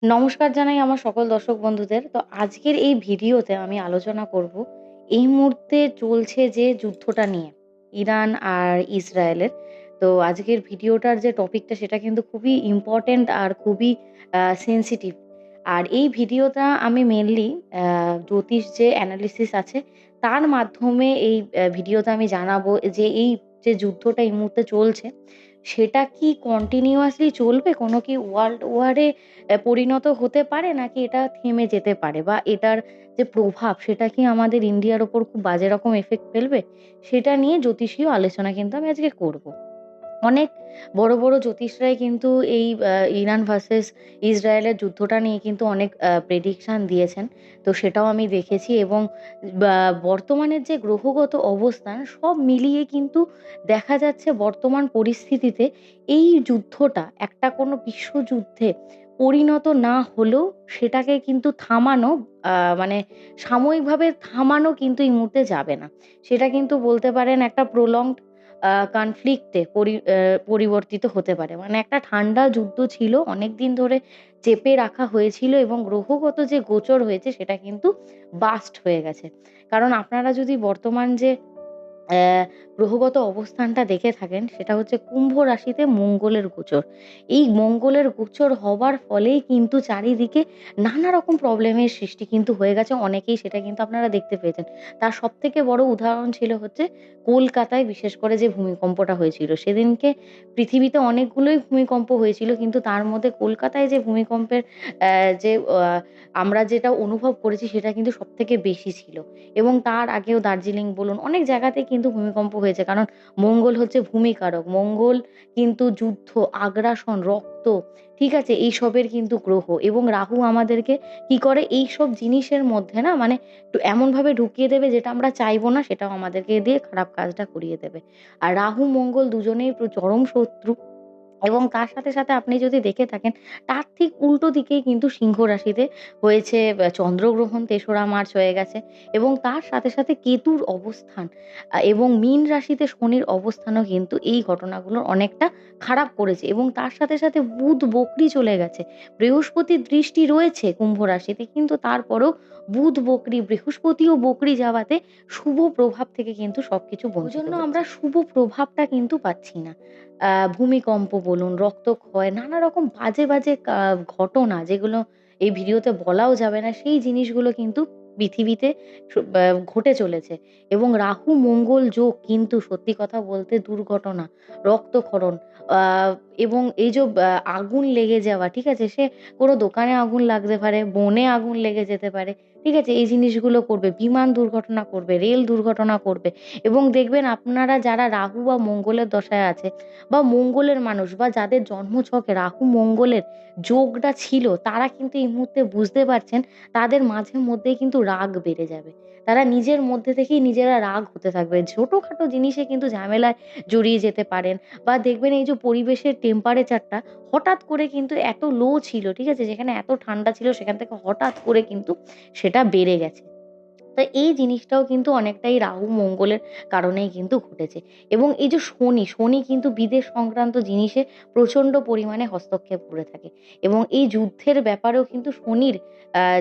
নমস্কার জানাই আমার সকল দর্শক বন্ধুদের। তো আজকের এই ভিডিওতে আমি আলোচনা করব এই মুহূর্তে চলছে যে যুদ্ধটা নিয়ে, ইরান আর ইসরায়েলের। তো আজকের ভিডিওটার যে টপিকটা সেটা কিন্তু খুবই ইম্পোর্টেন্ট আর খুবই সেনসিটিভ। আর এই ভিডিওটা আমি মেইনলি জ্যোতিষ যে অ্যানালিসিস আছে তার মাধ্যমে এই ভিডিওতে আমি জানাবো যে এই যে যুদ্ধটা এই মুহূর্তে চলছে সেটা কি কন্টিনিউয়াসলি চলবে? কোনো কি ওয়ার্ল্ড ওয়ারে পরিণত হতে পারে নাকি এটা থেমে যেতে পারে? বা এটার যে প্রভাব সেটা কি আমাদের ইন্ডিয়ার উপর খুব বাজে রকম ইফেক্ট ফেলবে? সেটা নিয়ে জ্যোতিষীয় আলোচনা কিন্তু আমি আজকে করব। অনেক বড়, বড় জ্যোতিষরাই কিন্তু এই ইরান ভার্সাস ইসরায়েলের যুদ্ধটা নিয়ে কিন্তু অনেক প্রেডিকশন দিয়েছেন। তো সেটাও আমি দেখেছি এবং বা বর্তমানের যে গ্রহগত অবস্থান সব মিলিয়ে কিন্তু দেখা যাচ্ছে বর্তমান পরিস্থিতিতে এই যুদ্ধটা একটা কোনো বিশ্বযুদ্ধে পরিণত না হলেও সেটাকে কিন্তু থামানো মানে সাময়িকভাবে থামানো কিন্তু এই মুহূর্তে যাবে না। সেটা কিন্তু বলতে পারেন একটা prolonged কনফ্লিক্ট এ পরিবর্তিত হতে পারে। মানে একটা ঠান্ডা যুদ্ধ ছিল, অনেকদিন ধরে চেপে রাখা হয়েছিল এবং গ্রহগত যে গোচর হয়েছে সেটা কিন্তু বার্স্ট হয়ে গেছে। কারণ আপনারা যদি বর্তমান যে অ্যা গ্রহগত অবস্থানটা দেখে থাকেন সেটা হচ্ছে কুম্ভ রাশিতে মঙ্গলের গোচর। এই মঙ্গলের গোচর হবার ফলেই কিন্তু চারিদিকে নানা রকম প্রবলেমের সৃষ্টি কিন্তু হয়ে গেছে। অনেকেই সেটা কিন্তু আপনারা দেখতে পেয়েছেন। তার সবথেকে বড় উদাহরণ ছিল হচ্ছে কলকাতায় বিশেষ করে যে ভূমিকম্পটা হয়েছিল। সেদিনকে পৃথিবীতে অনেকগুলোই ভূমিকম্প হয়েছিল কিন্তু তার মধ্যে কলকাতায় যে ভূমিকম্পের যে আমরা যেটা অনুভব করেছি সেটা কিন্তু সবথেকে বেশি ছিল। এবং তার আগেও দার্জিলিং বলুন, অনেক জায়গাতেই কিন্তু ভূমিকম্প হয়েছে। কারণ মঙ্গল হচ্ছে ভূমিকারক। মঙ্গল কিন্তু যুদ্ধ, আগ্রাসন, রক্ত, ঠিক আছে? এইসবের কিন্তু গ্রহ এবং রাহু আমাদেরকে কি করে এইসব জিনিসের মধ্যে না মানে এমনভাবে ঢুকিয়ে দেবে যেটা আমরা চাইবো না সেটাও আমাদেরকে দিয়ে খারাপ কাজটা করিয়ে দেবে। আর রাহু, মঙ্গল দুজনেই চরম শত্রু। এবং তার সাথে, সাথে আপনি যদি দেখে থাকেন তার ঠিক উল্টো দিকেই কিন্তু সিংহ রাশিতে হয়েছে চন্দ্রগ্রহণ ৩রা মার্চ হয়ে গেছে এবং তার সাথে, সাথে কেতুর অবস্থান এবং মীন রাশিতে শনির অবস্থানও কিন্তু এই ঘটনাগুলোর অনেকটা খারাপ করেছে এবং তার সাথে, সাথে বুধ বকরি চলে গেছে। বৃহস্পতির দৃষ্টি রয়েছে কুম্ভ রাশিতে কিন্তু তারপরেও বুধ বকরি, বৃহস্পতিও বকরি যাওয়াতে শুভ প্রভাব থেকে কিন্তু সবকিছু বঞ্চিত ওজন্য আমরা শুভ প্রভাবটা কিন্তু পাচ্ছি না। ভূমিকম্প বলুন, রক্তক্ষয়, নানা রকম বাজে, বাজে ঘটনা যেগুলো এই ভিডিওতে বলাও যাবে না, সেই জিনিসগুলো কিন্তু পৃথিবীতে স ব্যা ঘটে চলেছে এবং রাহু মঙ্গল যোগ কিন্তু সত্যি কথা বলতে দুর্ঘটনা, রক্তক্ষরণ আ এবং এই যে আগুন লেগে যাওয়া, ঠিক আছে? সে কোনো দোকানে আগুন লাগতে পারে, বনে আগুন লেগে যেতে পারে, ঠিক আছে? এই জিনিসগুলো করবে, বিমান দুর্ঘটনা করবে, রেল দুর্ঘটনা করবে এবং দেখবেন আপনারা যারা রাহু বা মঙ্গলের দশায় আছে বা মঙ্গলের মানুষ বা যাদের জন্মছকে রাহু মঙ্গলের যোগটা ছিল তারা কিন্তু এই মুহূর্তে বুঝতে পারছেন তাদের মাঝে মধ্যেই কিন্তু রাগ বেড়ে যাবে। তারা নিজের মধ্যে থেকেই নিজেরা রাগ হতে থাকবে। ছোটখাটো জিনিসে কিন্তু ঝামেলায় জড়িয়ে যেতে পারেন বা দেখবেন এই যে পরিবেশের টেম্পারেচারটা হঠাৎ করে কিন্তু এত লো ছিল, ঠিক আছে? যেখানে এত ঠান্ডা ছিল সেখান থেকে হঠাৎ করে কিন্তু সেটা বেড়ে গেছে। তো এই জিনিসটাও কিন্তু অনেকটাই রাহু মঙ্গলের কারণেই কিন্তু ঘটেছে এবং এই যে শনি, শনি কিন্তু বিদেশ সংক্রান্ত জিনিসে প্রচণ্ড পরিমাণে হস্তক্ষেপ করে থাকে এবং এই যুদ্ধের ব্যাপারেও কিন্তু শনির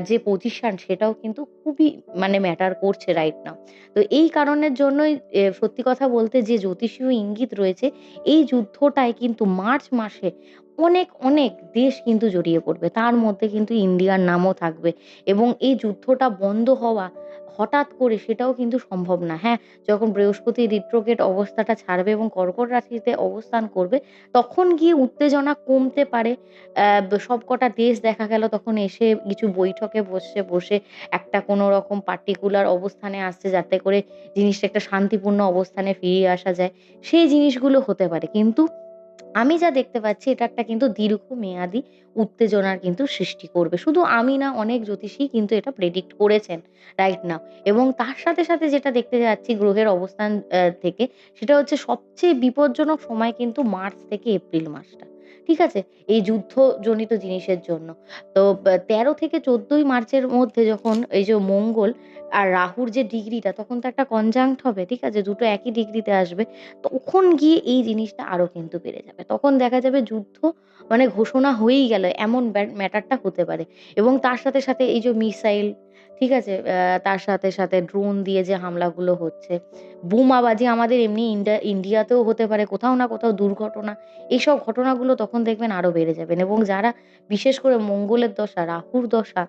যে পজিশন সেটাও কিন্তু খুবই মানে ম্যাটার করছে রাইট নাও। তো এই কারণের জন্যই সত্যি কথা বলতে যে জ্যোতিষীয় ইঙ্গিত রয়েছে এই যুদ্ধটায় কিন্তু মার্চ মাসে অনেক, অনেক দেশ কিন্তু জড়িয়ে পড়বে। তার মধ্যে কিন্তু ইন্ডিয়ার নামও থাকবে এবং এই যুদ্ধটা বন্ধ হওয়া হঠাৎ করে সেটাও কিন্তু সম্ভব না। হ্যাঁ, যখন বৃহস্পতি রিট্রোগ্রেড অবস্থাটা ছাড়বে এবং কর্কট রাশিতে অবস্থান করবে, তখন গিয়ে উত্তেজনা কমতে পারে। সবকটা দেশ দেখা গেল তখন এসে কিছু বৈঠকে বসছে, বসে একটা কোনো রকম পার্টিকুলার অবস্থানে আসছে যাতে করে জিনিসটা একটা শান্তিপূর্ণ অবস্থানে ফিরিয়ে আসা যায়। সেই জিনিসগুলো হতে পারে। কিন্তু আমি যা দেখতে পাচ্ছি এটা একটা কিন্তু দীর্ঘমেয়াদী উত্তেজনার কিন্তু সৃষ্টি করবে। শুধু আমি না অনেক জ্যোতিষী কিন্তু এটা প্রেডিক্ট করেছেন রাইট নাও এবং তার সাথে, সাথে যেটা দেখতে যাচ্ছি গ্রহের অবস্থান থেকে সেটা হচ্ছে সবচেয়ে বিপজ্জনক সময় কিন্তু মার্চ থেকে এপ্রিল মাসটা। ঠিক আছে? এই যুদ্ধজনিত জিনিসের জন্য। তো ১৩ থেকে ১৪ই মার্চের মধ্যে যখন এই যে মঙ্গল আর রাহুর যে ডিগ্রিটা তখন তো একটা কনজাঙ্ক্ট হবে, ঠিক আছে? দুটো একই ডিগ্রিতে আসবে। তখন গিয়ে এই জিনিসটা আরো কিন্তু বেড়ে যাবে। তখন দেখা যাবে যুদ্ধ মানে ঘোষণা হয়েই গেল এমন ম্যাটারটা হতে পারে। এবং তার সাথে, সাথে এই যে মিসাইল, ঠিক আছে? তার সাথে, সাথে ড্রোন দিয়ে যে হামলাগুলো হচ্ছে, বোমাবাজি আমাদের এমনি ইন্ডিয়াতেও হতে পারে, কোথাও না কোথাও দুর্ঘটনা। এইসব ঘটনাগুলো তখন দেখবেন আরো বেড়ে যাবেন এবং যারা বিশেষ করে মঙ্গলের দশা, রাহুর দশা,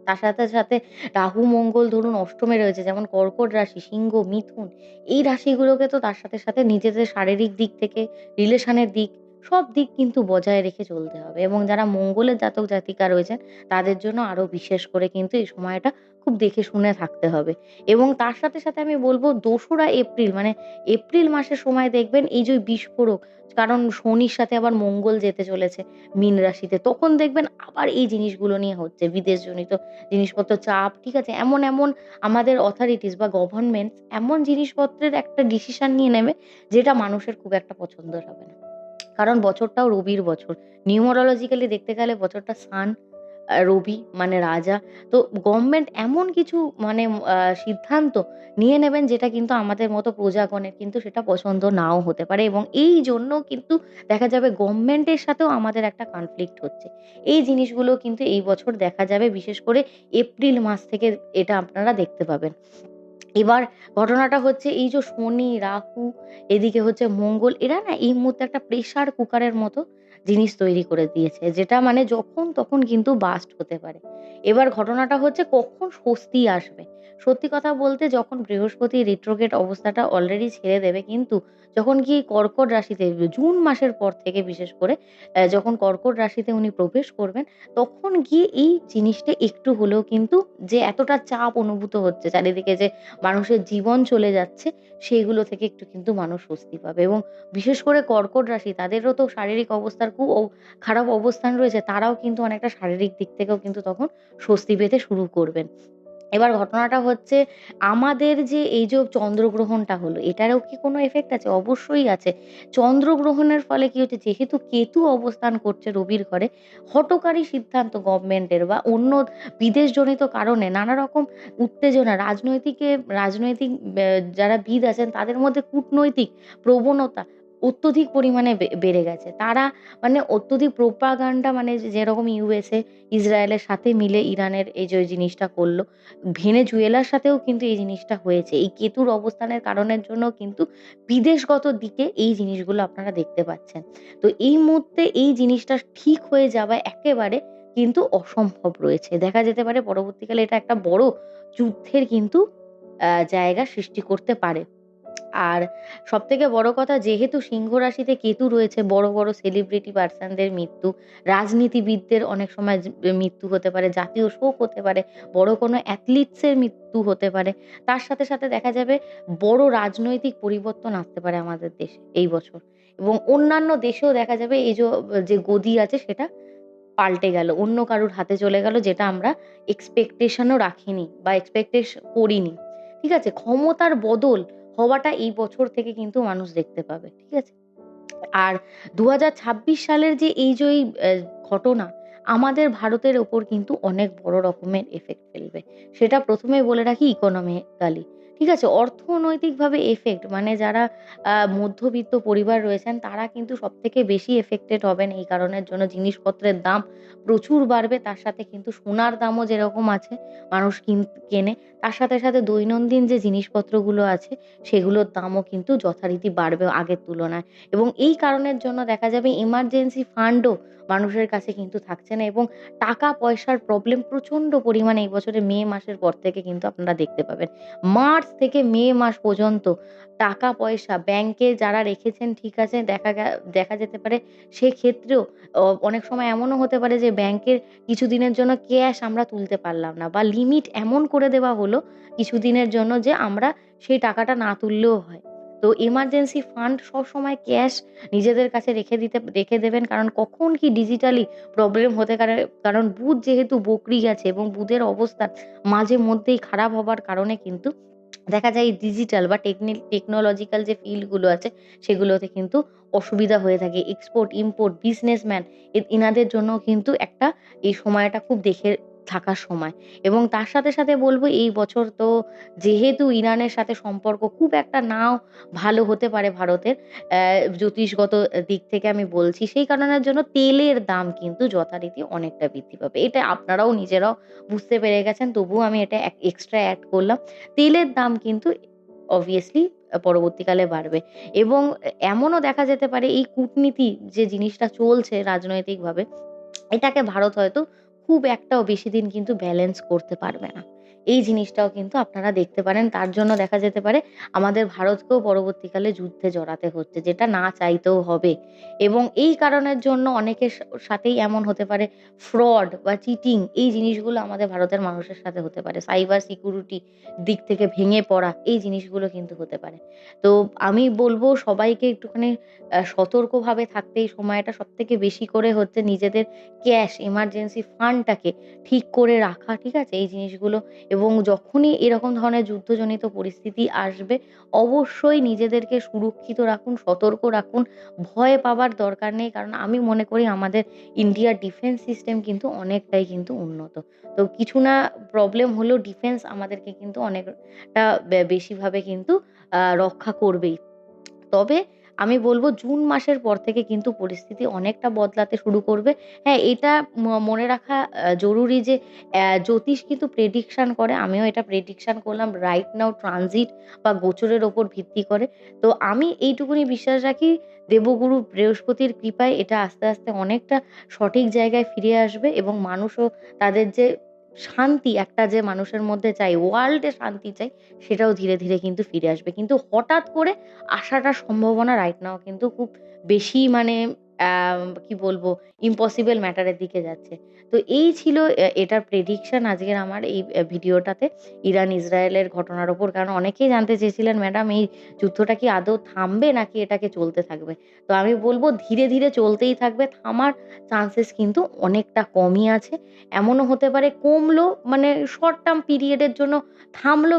তার সাথে, সাথে রাহু মঙ্গল ধরুন অষ্টমে রয়েছে, যেমন কর্কট রাশি, সিংহ, মিথুন, এই রাশিগুলোকে তো তার সাথে, সাথে নিজেদের শারীরিক দিক থেকে, রিলেশনের দিক, সব দিক কিন্তু বজায় রেখে চলতে হবে এবং যারা মঙ্গলের জাতক জাতিকা রয়েছেন তাদের জন্য আরো বিশেষ করে কিন্তু এই সময়টা খুব দেখে শুনে থাকতে হবে। এবং তার সাথে, সাথে আমি বলব ২রা এপ্রিল মানে এপ্রিল মাসের সময় দেখবেন এই যে বিস্ফোরক, কারণ শনির সাথে আবার মঙ্গল যেতে চলেছে মীন রাশিতে। তখন দেখবেন আবার এই জিনিসগুলো নিয়ে হচ্ছে বিদেশজনিত জিনিসপত্র চাপ, ঠিক আছে? এমন আমাদের অথরিটিস বা গভর্নমেন্টস এমন জিনিসপত্রের একটা ডিসিশন নিয়ে নেবে যেটা মানুষের খুব একটা পছন্দের হবে না। কারণ বছরটাও রবির বছর। নিউমারোলজিক্যালি দেখতে গেলে বছরটা সান, রবি মানে রাজা। তো গভর্নমেন্ট এমন কিছু মানে সিদ্ধান্ত নিয়ে নেবেন যেটা কিন্তু আমাদের মতো প্রজাগণের কিন্তু সেটা পছন্দ নাও হতে পারে এবং এইজন্য কিন্তু দেখা যাবে গভর্নমেন্টের সাথেও আমাদের একটা কনফ্লিক্ট হচ্ছে। এই জিনিসগুলো কিন্তু এই বছর দেখা যাবে, বিশেষ করে এপ্রিল মাস থেকে এটা আপনারা দেখতে পাবেন। এবার ঘটনাটা হচ্ছে এই যে শনি, রাহু, এদিকে হচ্ছে মঙ্গল, এরা না এই মুহূর্তে একটা প্রেশার কুকারের মতো জিনিস তৈরি করে দিয়েছে। যেটা মানে যখন তখন কিন্তু বার্স্ট হতে পারে। এবার ঘটনাটা হচ্ছে কখন স্বস্তি আসবে? সত্যি কথা বলতে যখন বৃহস্পতি রেট্রোগেট অবস্থাটা অলরেডি ছেড়ে দেবে, কিন্তু যখন গিয়ে কর্কট রাশিতে জুন মাসের পর থেকে বিশেষ করে যখন কর্কট রাশিতে উনি প্রবেশ করবেন, তখন গিয়ে এই জিনিসটা একটু হলেও কিন্তু যে এতটা চাপ অনুভূত হচ্ছে চারিদিকে, যে মানুষের জীবন চলে যাচ্ছে, সেইগুলো থেকে একটু কিন্তু মানুষ স্বস্তি পাবে এবং বিশেষ করে কর্কট রাশি তাদেরও তো শারীরিক অবস্থার খুব খারাপ অবস্থান রয়েছে। তারাও কিন্তু অনেকটা শারীরিক দিক থেকেও কিন্তু তখন স্বস্তি পেতে শুরু করবেন। এবার ঘটনাটা হচ্ছে আমাদের যে এই যে চন্দ্রগ্রহণটা হলো, এটারও কি কোনো এফেক্ট আছে? অবশ্যই আছে। চন্দ্রগ্রহণের ফলে কি হচ্ছে, যেহেতু কেতু অবস্থান করছে রবির ঘরে, হঠকারী সিদ্ধান্ত গভর্নমেন্টের বা অন্য বিদেশজনিত কারণে নানা রকম উত্তেজনা, রাজনৈতিক যারা বিদ আছেন তাদের মধ্যে কূটনৈতিক প্রবণতা অত্যধিক পরিমাণে বেড়ে গেছে। তারা মানে অত্যধিক প্রোপাগান্ডা, মানে যেরকম ইউএসএ ইসরায়েলের সাথে মিলে ইরানের এই যে জিনিসটা করল, ভেনেজুয়েলার সাথেও কিন্তু এই জিনিসটা হয়েছে। এই কেতুর অবস্থানের কারণের জন্য কিন্তু বিদেশগত দিকে এই জিনিসগুলো আপনারা দেখতে পাচ্ছেন। তো এই মুহূর্তে এই জিনিসটা ঠিক হয়ে যাওয়া একেবারে কিন্তু অসম্ভব রয়েছে। দেখা যেতে পারে পরবর্তীকালে এটা একটা বড় যুদ্ধের কিন্তু জায়গা সৃষ্টি করতে পারে। আর সবথেকে বড় কথা, যেহেতু সিংহ রাশিতে কেতু রয়েছে, বড়, বড় সেলিব্রিটি পারসনদের মৃত্যু, রাজনীতিবিদদের অনেক সময় মৃত্যু হতে পারে, জাতীয় শোক হতে পারে, বড় কোনো অ্যাথলিটস এর মৃত্যু হতে পারে। তার সাথে, সাথে দেখা যাবে বড় রাজনৈতিক পরিবর্তন আসতে পারে আমাদের দেশে এই বছর এবং অন্যান্য দেশেও দেখা যাবে এই যে গদি আছে সেটা পাল্টে গেল। অন্য কারোর হাতে চলে গেল, যেটা আমরা এক্সপেকটেশন ও রাখিনি বা করিনি। ঠিক আছে? ক্ষমতার বদল হওয়াটা এই বছর থেকে কিন্তু মানুষ দেখতে পাবে। ঠিক আছে? আর ২০২৬ সালের যে এই ঘটনা আমাদের ভারতের ওপর কিন্তু অনেক বড় রকমের এফেক্ট ফেলবে। সেটা ১ম এই বলে রাখি ইকোনমিক্যালি। ঠিক আছে? অর্থনৈতিকভাবে এফেক্ট মানে যারা মধ্যবিত্ত পরিবার রয়েছেন তারা কিন্তু সবথেকে বেশি এফেক্টেড হবেন এই কারণের জন্য, জিনিসপত্রের দাম প্রচুর বাড়বে। তার সাথে কিন্তু সোনার দামও যেরকম আছে মানুষ কেনে, তার সাথে, সাথে দৈনন্দিন যে জিনিসপত্রগুলো আছে সেগুলোর দামও কিন্তু যথারীতি বাড়বে আগের তুলনায়। এবং এই কারণের জন্য দেখা যাবে এমার্জেন্সি ফান্ডও মানুষের কাছে কিন্তু থাকছে না এবং টাকা পয়সার প্রবলেম প্রচন্ড পরিমাণে এই বছরের মে মাসের পর থেকে কিন্তু আপনারা দেখতে পাবেন। মার্চ থেকে মে মাস পর্যন্ত টাকা পয়সা ব্যাংকে যারা রেখেছেন, ঠিক আছে, দেখা যেতে পারে সেক্ষেত্রেও অনেক সময় এমনও হতে পারে যে ব্যাংকের কিছুদিনের জন্য ক্যাশ আমরা তুলতে পারলাম না বা লিমিট এমন করে দেওয়া হলো কিছুদিনের জন্য যে আমরা সেই টাকাটা না তুললেও হয়। তো এমার্জেন্সি ফান্ড সবসময় ক্যাশ নিজেদের কাছে রেখে দেবেন। কারণ কখন কি ডিজিটালি প্রবলেম হতে পারে, কারণ বুধ যেহেতু বকরি গেছে এবং বুধের অবস্থা মাঝে মধ্যেই খারাপ হবার কারণে কিন্তু দেখা যায় এই ডিজিটাল বা টেকনোলজিক্যাল যে ফিল্ড গুলো আছে সেগুলোতে কিন্তু অসুবিধা হয়ে থাকে। এক্সপোর্ট, ইম্পোর্ট, বিজনেসম্যান এনাদের জন্য কিন্তু একটা এই সময়টা খুব থাকার সময়। এবং তার সাথে, সাথে বলব এই বছর তো যেহেতু ইরানের সাথে সম্পর্ক খুব একটা নাও ভালো হতে পারে ভারতের, জ্যোতিষগত দিক থেকে আমি বলছি। সেই কারণের জন্য তেলের দাম কিন্তু যথারীতি অনেকটা বৃদ্ধি পাবে। এটা আপনারাও নিজেরাও বুঝতে পেরে গেছেন। তবুও আমি এটা এক্সট্রা এড করলাম। তেলের দাম কিন্তু obviously পরবর্তীকালে বাড়বে। এবং এমনও দেখা যেতে পারে এই কূটনীতি যে জিনিসটা চলছে রাজনৈতিকভাবে, এটাকে ভারত হয়তো খুব একটাও বেশিদিন কিন্তু ব্যালেন্স করতে পারবে না। এই জিনিসটাও কিন্তু আপনারা দেখতে পারেন। তার জন্য দেখা যেতে পারে আমাদের ভারতকেও পরবর্তীকালে যুদ্ধে জড়াতে হচ্ছে, যেটা না চাইতেও হবে। এবং এই কারণের জন্য অনেকের সাথেই এমন হতে পারে ফ্রড বা চিটিং, এই জিনিসগুলো আমাদের ভারতের মানুষের সাথে হতে পারে। সাইবার সিকিউরিটি দিক থেকে ভেঙে পড়া, এই জিনিসগুলো কিন্তু হতে পারে। তো আমি বলব সবাইকে একটুখানি সতর্কভাবে থাকতে, এই সময়টা সবথেকে বেশি করে হচ্ছে নিজেদের ক্যাশ এমার্জেন্সি ফান্ডটাকে ঠিক করে রাখা, ঠিক আছে? এই জিনিসগুলো। এবং যখনই এরকম ধরনের যুদ্ধজনিত পরিস্থিতি আসবে, অবশ্যই নিজেদেরকে সুরক্ষিত রাখুন, সতর্ক রাখুন। ভয় পাবার দরকার নেই। কারণ আমি মনে করি আমাদের ইন্ডিয়ার ডিফেন্স সিস্টেম কিন্তু অনেকটাই কিন্তু উন্নত। তো কিছু না প্রবলেম হলেও ডিফেন্স আমাদেরকে কিন্তু অনেকটা বেশিভাবে কিন্তু রক্ষা করবেই। তবে আমি বলব জুন মাসের পর থেকে কিন্তু পরিস্থিতি অনেকটা বদলাতে শুরু করবে। হ্যাঁ, এটা মনে রাখা জরুরি যে জ্যোতিষ কিন্তু প্রেডিকশন করে। আমিও এটা প্রেডিকশন করলাম রাইট নাও ট্রানজিট বা গোচরের ওপর ভিত্তি করে। তো আমি এইটুকুনি বিশ্বাস রাখি দেবগুরু বৃহস্পতির কৃপায় এটা আস্তে, আস্তে অনেকটা সঠিক জায়গায় ফিরে আসবে এবং মানুষও তাদের যে শান্তি একটা যে মানুষের মধ্যে চাই, ওয়ার্ল্ড এ শান্তি চাই, সেটাও ধীরে, ধীরে কিন্তু ফিরে আসবে। কিন্তু হঠাৎ করে আসাটার সম্ভাবনা রাইট নাও কিন্তু খুব বেশি মানে আ কি বলবো ইম্পসিবল ম্যাটার এর দিকে যাচ্ছে। তো এই ছিল এটার প্রেডিকশন আজকের আমার এই ভিডিওটাতে ইরান-ইসরায়েলের ঘটনার উপর। কারণ অনেকেই জানতে চেয়েছিলেন, "ম্যাডাম এই যুদ্ধটা কি আদৌ থামবে নাকি এটাকে চলতে থাকবে?" তো আমি বলব ধীরে, ধীরে চলতেই থাকবে। থামার চান্সেস কিন্তু অনেকটা কমই আছে। এমনও হতে পারে কমলো মানে শর্ট টার্ম পিরিয়ড এর জন্য থামলো,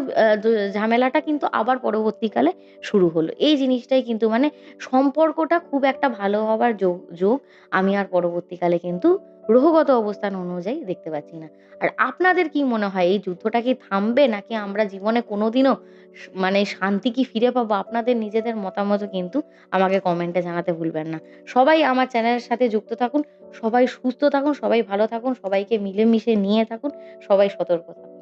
ঝামেলাটা কিন্তু আবার পরবর্তীকালে শুরু হলো। এই জিনিসটাই কিন্তু মানে সম্পর্কটা খুব একটা ভালো হবার যোগ আমি আর পরবর্তীকালে কিন্তু গ্রহগত অবস্থান অনুযায়ী দেখতে পাচ্ছি না। আর আপনাদের কি মনে হয় এই যুদ্ধটা কি থামবে নাকি আমরা জীবনে কোনোদিনও মানে শান্তি কি ফিরে পাবো? আপনাদের নিজেদের মতামতও কিন্তু আমাকে কমেন্টে জানাতে ভুলবেন না। সবাই আমার চ্যানেলের সাথে যুক্ত থাকুন, সবাই সুস্থ থাকুন, সবাই ভালো থাকুন, সবাইকে মিলেমিশে নিয়ে থাকুন, সবাই সতর্ক থাকুন।